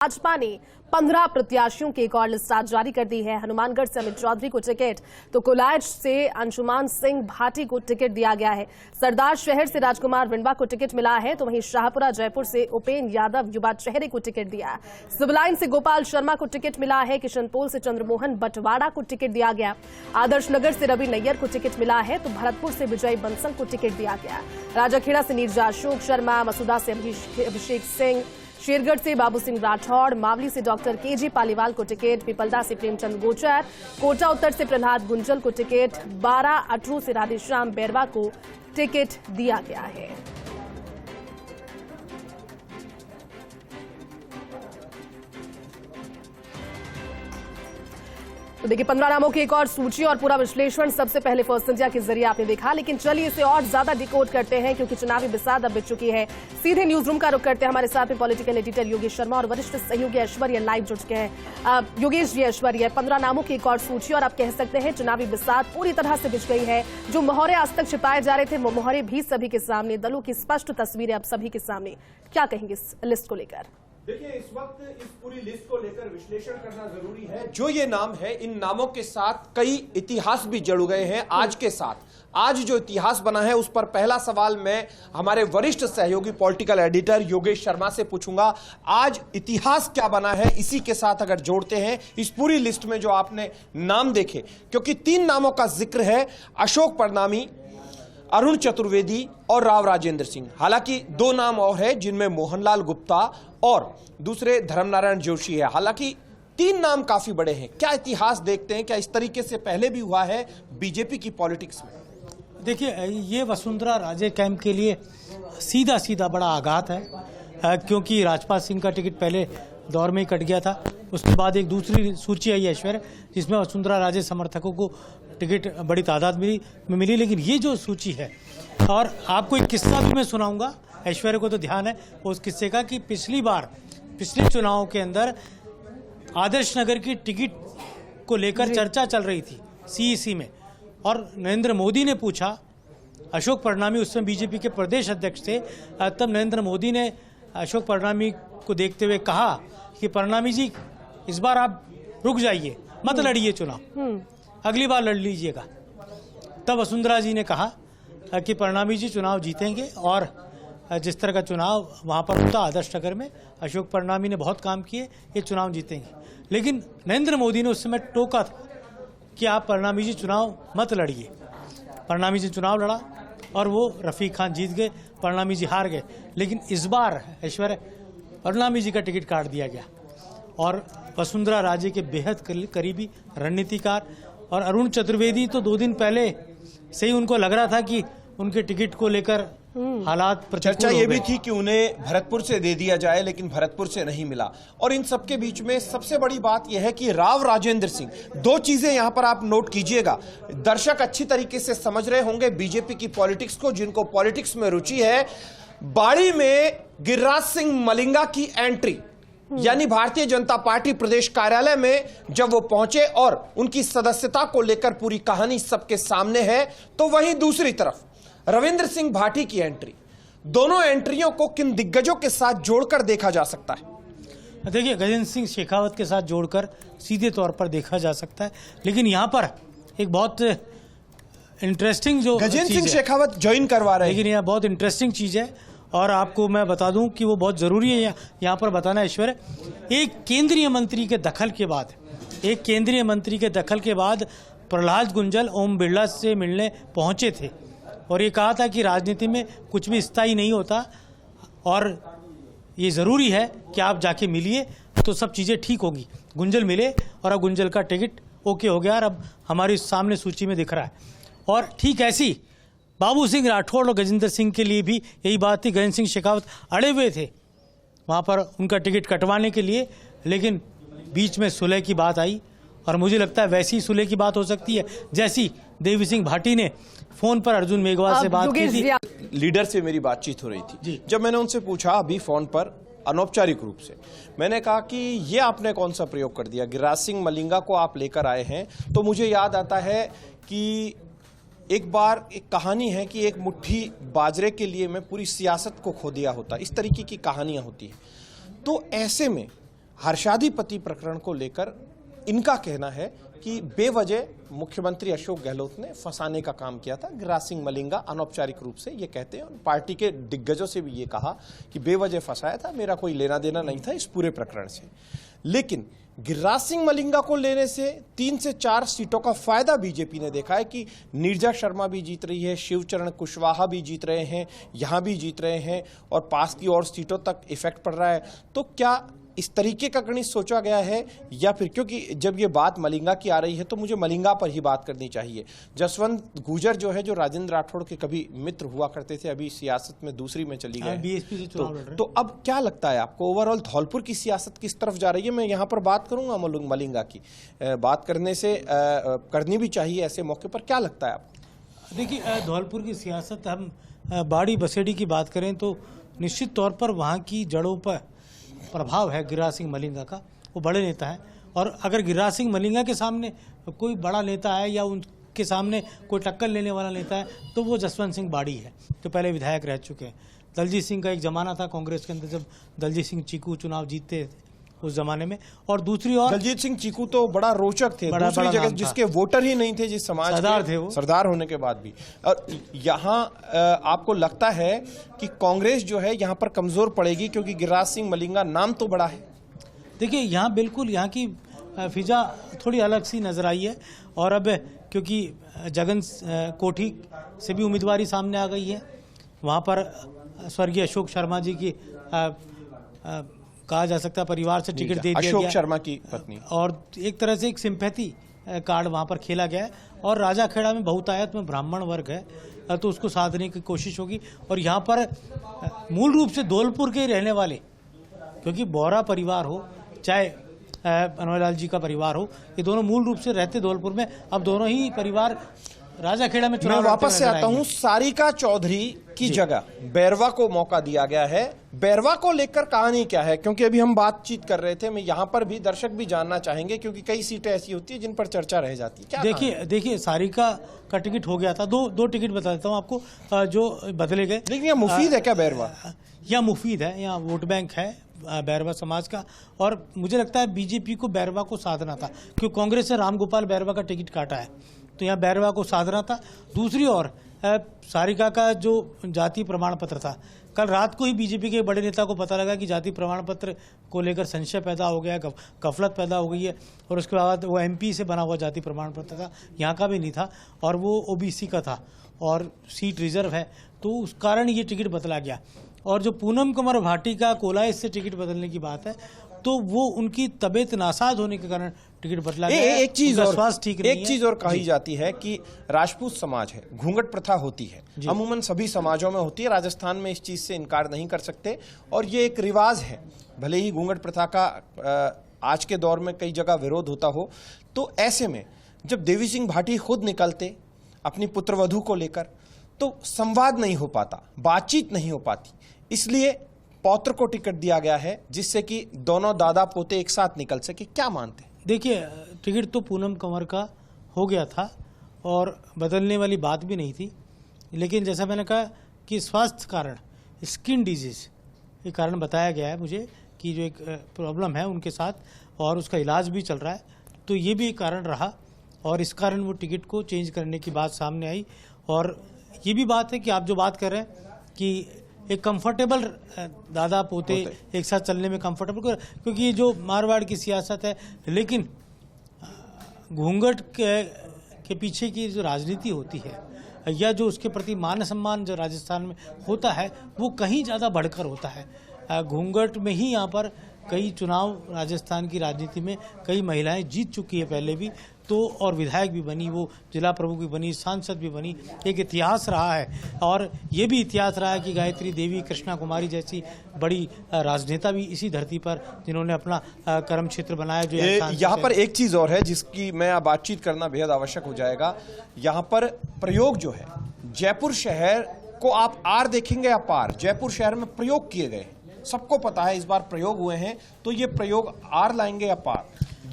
भाजपा ने 15 प्रत्याशियों की एक और लिस्ट आज जारी कर दी है। हनुमानगढ़ से अमित चौधरी को टिकट, तो कोलायत से अंशुमान सिंह भाटी को टिकट दिया गया है। सरदार शहर से राजकुमार विंडवा को टिकट मिला है, तो वहीं शाहपुरा जयपुर से उपेन यादव युवा चेहरे को टिकट दिया है। सिविलाइन से गोपाल शर्मा को टिकट मिला है। किशनपोल से चंद्रमोहन बटवाड़ा को टिकट दिया गया। आदर्श नगर से रवि नैयर को टिकट मिला है, तो भरतपुर से विजय बंसल को टिकट दिया गया। राजाखेड़ा से नीरजा अशोक शर्मा, मसूदा से अभिषेक सिंह, शेरगढ़ से बाबू सिंह राठौड़, मावली से डॉक्टर केजी पालीवाल को टिकट, पिपलदा से प्रेमचंद गोचर, कोटा उत्तर से प्रहलाद गुंजल को टिकट, 12 अटरू से राधेश्याम बैरवा को टिकट दिया गया है। तो देखिए 15 नामों की एक और सूची और पूरा विश्लेषण सबसे पहले फर्स्ट इंडिया के जरिए आपने देखा, लेकिन चलिए इसे और ज्यादा डिकोड करते हैं क्योंकि चुनावी बिसात अब बीत चुकी है। सीधे न्यूज रूम का रुख करते हैं। हमारे साथ में पॉलिटिकल एडिटर योगेश शर्मा और वरिष्ठ सहयोगी ऐश्वर्या लाइव जुड़ चुके हैं। योगेश जी, ऐश्वर्या, 15 नामों की एक और सूची और आप कह सकते हैं चुनावी बिसात पूरी तरह से बिछ गई है। जो मोहरे आज तक छिपाए जा रहे थे वो मोहरे भी सभी के सामने, दलों की स्पष्ट तस्वीरें अब सभी के सामने। क्या कहेंगे इस लिस्ट को लेकर? देखिए, इस वक्त इस पूरी लिस्ट को लेकर विश्लेषण करना जरूरी है। जो ये नाम है, इन नामों के साथ कई इतिहास भी जुड़ गए हैं आज के साथ। आज जो इतिहास बना है उस पर पहला सवाल मैं हमारे वरिष्ठ सहयोगी पॉलिटिकल एडिटर योगेश शर्मा से पूछूंगा। आज इतिहास क्या बना है, इसी के साथ अगर जोड़ते हैं इस पूरी लिस्ट में जो आपने नाम देखे, क्योंकि 3 नामों का जिक्र है, अशोक परनामी, अरुण चतुर्वेदी और राव राजेंद्र सिंह। हालांकि 2 नाम और हैं जिनमें मोहनलाल गुप्ता और दूसरे धर्मनारायण जोशी है। हालांकि 3 नाम काफी बड़े हैं। क्या इतिहास देखते हैं, क्या इस तरीके से पहले भी हुआ है बीजेपी की पॉलिटिक्स में? देखिए, ये वसुंधरा राजे कैंप के लिए सीधा सीधा बड़ा आघात है, क्योंकि राजपाल सिंह का टिकट पहले दौर में ही कट गया था। उसके बाद एक दूसरी सूची आई ऐश्वर्या, जिसमें वसुंधरा राजे समर्थकों को टिकट बड़ी तादाद में मिली। लेकिन ये जो सूची है, और आपको एक किस्सा भी मैं सुनाऊंगा, ऐश्वर्या को तो ध्यान है उस किस्से का, कि पिछले चुनावों के अंदर आदर्श नगर की टिकट को लेकर चर्चा चल रही थी सीईसी में, और नरेंद्र मोदी ने पूछा, अशोक परनामी उस समय बीजेपी के प्रदेश अध्यक्ष थे, तब नरेंद्र मोदी ने अशोक परनामी को देखते हुए कहा कि परनामी जी, इस बार आप रुक जाइए, मत लड़िए चुनाव, अगली बार लड़ लीजिएगा। तब वसुंधरा जी ने कहा कि परनामी जी चुनाव जीतेंगे, और जिस तरह का चुनाव वहां पर होता आदर्श नगर में, अशोक परनामी ने बहुत काम किए, ये चुनाव जीतेंगे। लेकिन नरेंद्र मोदी ने उस समय टोका था कि आप परनामी जी चुनाव मत लड़िए। परनामी जी चुनाव लड़ा और वो रफीक खान जीत गए, परनामी जी हार गए। लेकिन इस बार ऐश्वर्या, परनामी जी का टिकट काट दिया गया, और वसुंधरा राजे के बेहद करीबी रणनीतिकार और अरुण चतुर्वेदी तो 2 दिन पहले से ही उनको लग रहा था कि उनके टिकट को लेकर हालात चर्चा ये भी थी कि उन्हें भरतपुर से दे दिया जाए, लेकिन भरतपुर से नहीं मिला। और इन सबके बीच में सबसे बड़ी बात यह है कि राव राजेंद्र सिंह, 2 चीजें यहां पर आप नोट कीजिएगा। दर्शक अच्छी तरीके से समझ रहे होंगे बीजेपी की पॉलिटिक्स को, जिनको पॉलिटिक्स में रुचि है। बाड़ी में गिरिराज सिंह मलिंगा की एंट्री, यानी भारतीय जनता पार्टी प्रदेश कार्यालय में जब वो पहुंचे और उनकी सदस्यता को लेकर पूरी कहानी सबके सामने है, तो वहीं दूसरी तरफ रविंद्र सिंह भाटी की एंट्री। दोनों एंट्रियों को किन दिग्गजों के साथ जोड़कर देखा जा सकता है? देखिए, गजेंद्र सिंह शेखावत के साथ जोड़कर सीधे तौर पर देखा जा सकता है। लेकिन यहां पर एक बहुत इंटरेस्टिंग जो गजेंद्र सिंह शेखावत ज्वाइन करवा रहे हैं, लेकिन यह बहुत इंटरेस्टिंग चीज है, और आपको मैं बता दूं कि वो बहुत जरूरी है यहाँ पर बताना ऐश्वर्या। एक केंद्रीय मंत्री के दखल के बाद प्रहलाद गुंजल ओम बिरला से मिलने पहुंचे थे, और ये कहा था कि राजनीति में कुछ भी स्थायी नहीं होता, और ये ज़रूरी है कि आप जाके मिलिए तो सब चीज़ें ठीक होगी। गुंजल मिले, और अब गुंजल का टिकट ओके हो गया, और अब हमारी सामने सूची में दिख रहा है। और ठीक ऐसी बाबू सिंह राठौड़ और गजेंद्र सिंह के लिए भी यही बात थी। गजेंद्र सिंह शेखावत अड़े हुए थे वहाँ पर उनका टिकट कटवाने के लिए, लेकिन बीच में सुलह की बात आई, और मुझे लगता है वैसी सुलह की बात हो सकती है जैसी देवी सिंह भाटी ने फोन पर अर्जुन मेघवाल से बात की थी। लीडर से मेरी बातचीत हो रही थी, जब मैंने उनसे पूछा अभी फोन पर अनौपचारिक रूप से, मैंने कहा कि ये आपने कौन सा प्रयोग कर दिया, गिरिराज सिंह मलिंगा को आप लेकर आए हैं, तो मुझे याद आता है कि एक बार एक कहानी है कि एक मुट्ठी बाजरे के लिए मैं पूरी सियासत को खो दिया होता, इस तरीके की कहानियां होती हैं। तो ऐसे में हर्षाधिपति प्रकरण को लेकर इनका कहना है कि बेवजह मुख्यमंत्री अशोक गहलोत ने फंसाने का काम किया था। गिरिराज सिंह मलिंगा अनौपचारिक रूप से ये कहते हैं, और पार्टी के दिग्गजों से भी ये कहा कि बेवजह फंसाया था, मेरा कोई लेना देना नहीं था इस पूरे प्रकरण से। लेकिन गिरिराज सिंह मलिंगा को लेने से 3 से 4 सीटों का फायदा बीजेपी ने देखा है कि नीरजा शर्मा भी जीत रही है, शिवचरण कुशवाहा भी जीत रहे हैं, यहां भी जीत रहे हैं, और पास की और सीटों तक इफेक्ट पड़ रहा है। तो क्या इस तरीके का गणित सोचा गया है, या फिर, क्योंकि जब ये बात मलिंगा की आ रही है तो मुझे मलिंगा पर ही बात करनी चाहिए। जसवंत गुजर जो है, जो राजेंद्र राठौड़ के कभी मित्र हुआ करते थे, अभी सियासत में दूसरी में चली गए, बीएसपी से चुनाव लड़ रहे हैं। तो अब क्या लगता है आपको ओवरऑल धौलपुर की सियासत किस तरफ जा रही है? मैं यहाँ पर बात करूंगा मलिंगा की, बात करने से करनी भी चाहिए ऐसे मौके पर, क्या लगता है आपको? देखिए, धौलपुर की सियासत, हम बाड़ी बसेड़ी की बात करें तो निश्चित तौर पर वहाँ की जड़ों पर प्रभाव है गिरिराज सिंह मलिंगा का। वो बड़े नेता हैं, और अगर गिरिराज सिंह मलिंगा के सामने कोई बड़ा नेता है या उनके सामने कोई टक्कर लेने वाला नेता है तो वो जसवंत सिंह बाड़ी है, जो पहले विधायक रह चुके हैं। दलजीत सिंह का एक जमाना था कांग्रेस के अंदर, जब दलजीत सिंह चीकू चुनाव जीतते थे उस जमाने में। और दूसरी ओर दलजीत सिंह चीकू तो बड़ा रोचक थे, दूसरी जगह जिसके वोटर ही नहीं थे, जिस समाज सरदार थे वो, सरदार होने के बाद भी। और यहाँ आपको लगता है कि कांग्रेस जो है यहाँ पर कमजोर पड़ेगी क्योंकि गिरिराज सिंह मलिंगा नाम तो बड़ा है? देखिए, यहाँ बिल्कुल यहाँ की फिजा थोड़ी अलग सी नजर आई है, और अब क्योंकि जगन कोठी से भी उम्मीदवारी सामने आ गई है, वहाँ पर स्वर्गीय अशोक शर्मा जी की कहा जा सकता है परिवार से टिकट दे दिया गया, अशोक शर्मा की पत्नी, और एक तरह से एक सिंपैथी कार्ड वहां पर खेला गया है। और राजाखेड़ा में बहुतायत में ब्राह्मण वर्ग है, तो उसको साधने की कोशिश होगी। और यहाँ पर मूल रूप से धौलपुर के ही रहने वाले, क्योंकि बोहरा परिवार हो चाहे बनवारीलाल जी का परिवार हो, ये दोनों मूल रूप से रहते धौलपुर में। अब दोनों ही परिवार राजाखेड़ा में चुनाव। मैं वापस से आता हूं, सारिका चौधरी की जगह बैरवा को मौका दिया गया है। बैरवा को लेकर कहानी क्या है? क्योंकि अभी हम बातचीत कर रहे थे, मैं यहाँ पर भी दर्शक भी जानना चाहेंगे, क्योंकि कई सीटें ऐसी होती है जिन पर चर्चा रह जाती है। क्या देखिए सारिका का टिकट हो गया था, दो टिकट बता देता हूँ आपको जो बदले गए। लेकिन यह मुफीद है क्या बैरवा? या मुफीद है, यहाँ वोट बैंक है बैरवा समाज का, और मुझे लगता है बीजेपी को बैरवा को साधना था, क्योंकि कांग्रेस ने रामगोपाल बैरवा का टिकट काटा है, तो यहाँ बैरवा को साधना था। दूसरी ओर सारिका का जो जाति प्रमाण पत्र था, कल रात को ही बीजेपी के बड़े नेता को पता लगा कि जाति प्रमाण पत्र को लेकर संशय पैदा हो गया, गफलत पैदा हो गई है, और उसके बाद वो एमपी से बना हुआ जाति प्रमाण पत्र था, यहाँ का भी नहीं था, और वो ओबीसी का था, और सीट रिजर्व है, तो उस कारण ये टिकट बदला गया। और जो पूनम कुमार भाटी का कोलाइस से टिकट बदलने की बात है, तो वो उनकी तबीयत नासाज होने के कारण टिकट बदला गया। एक चीज और स्वास्थ्य ठीक नहीं है। एक चीज और कही जाती है कि राजपूत समाज है, घूंघट प्रथा होती है, अमूमन सभी समाजों में होती है, राजस्थान में इस चीज से इनकार नहीं कर सकते, और ये एक रिवाज है। भले ही घूंघट प्रथा का आज के दौर में कई जगह विरोध होता हो, तो ऐसे में जब देवी सिंह भाटी खुद निकलते अपनी पुत्रवधू को लेकर, तो संवाद नहीं हो पाता, बातचीत नहीं हो पाती, इसलिए पौत्र को टिकट दिया गया है, जिससे कि दोनों दादा पोते एक साथ निकल सके। क्या मानते हैं? देखिए, टिकट तो पूनम कंवर का हो गया था और बदलने वाली बात भी नहीं थी, लेकिन जैसा मैंने कहा कि स्वास्थ्य कारण, स्किन डिजीज ये कारण बताया गया है मुझे कि जो एक प्रॉब्लम है उनके साथ, और उसका इलाज भी चल रहा है, तो ये भी एक कारण रहा, और इस कारण वो टिकट को चेंज करने की बात सामने आई। और ये भी बात है कि आप जो बात कर रहे हैं कि एक कंफर्टेबल दादा पोते एक साथ चलने में कंफर्टेबल, क्योंकि ये जो मारवाड़ की सियासत है, लेकिन घूंघट के पीछे की जो राजनीति होती है या जो उसके प्रति मान सम्मान जो राजस्थान में होता है, वो कहीं ज़्यादा बढ़कर होता है। घूंघट में ही यहाँ पर कई चुनाव राजस्थान की राजनीति में कई महिलाएं जीत चुकी है पहले भी, तो और विधायक भी बनी, वो जिला प्रमुख भी बनी, सांसद भी बनी, एक इतिहास रहा है। और ये भी इतिहास रहा है कि गायत्री देवी, कृष्णा कुमारी जैसी बड़ी राजनेता भी इसी धरती पर जिन्होंने अपना कर्म क्षेत्र बनाया। जो यहाँ पर एक चीज और है जिसकी मैं बातचीत करना बेहद आवश्यक हो जाएगा। यहाँ पर प्रयोग जो है, जयपुर शहर को आप आर देखेंगे या पार, जयपुर शहर में प्रयोग किए गए, सबको पता है इस बार प्रयोग हुए हैं, तो ये प्रयोग आर लाएंगे या पार,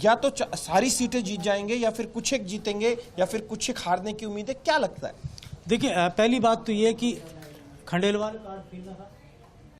या तो सारी सीटें जीत जाएंगे या फिर कुछ एक जीतेंगे या फिर कुछ एक हारने की उम्मीद है? क्या लगता है? देखिए, पहली बात तो ये है कि खंडेलवाल कार्ड खेलना था,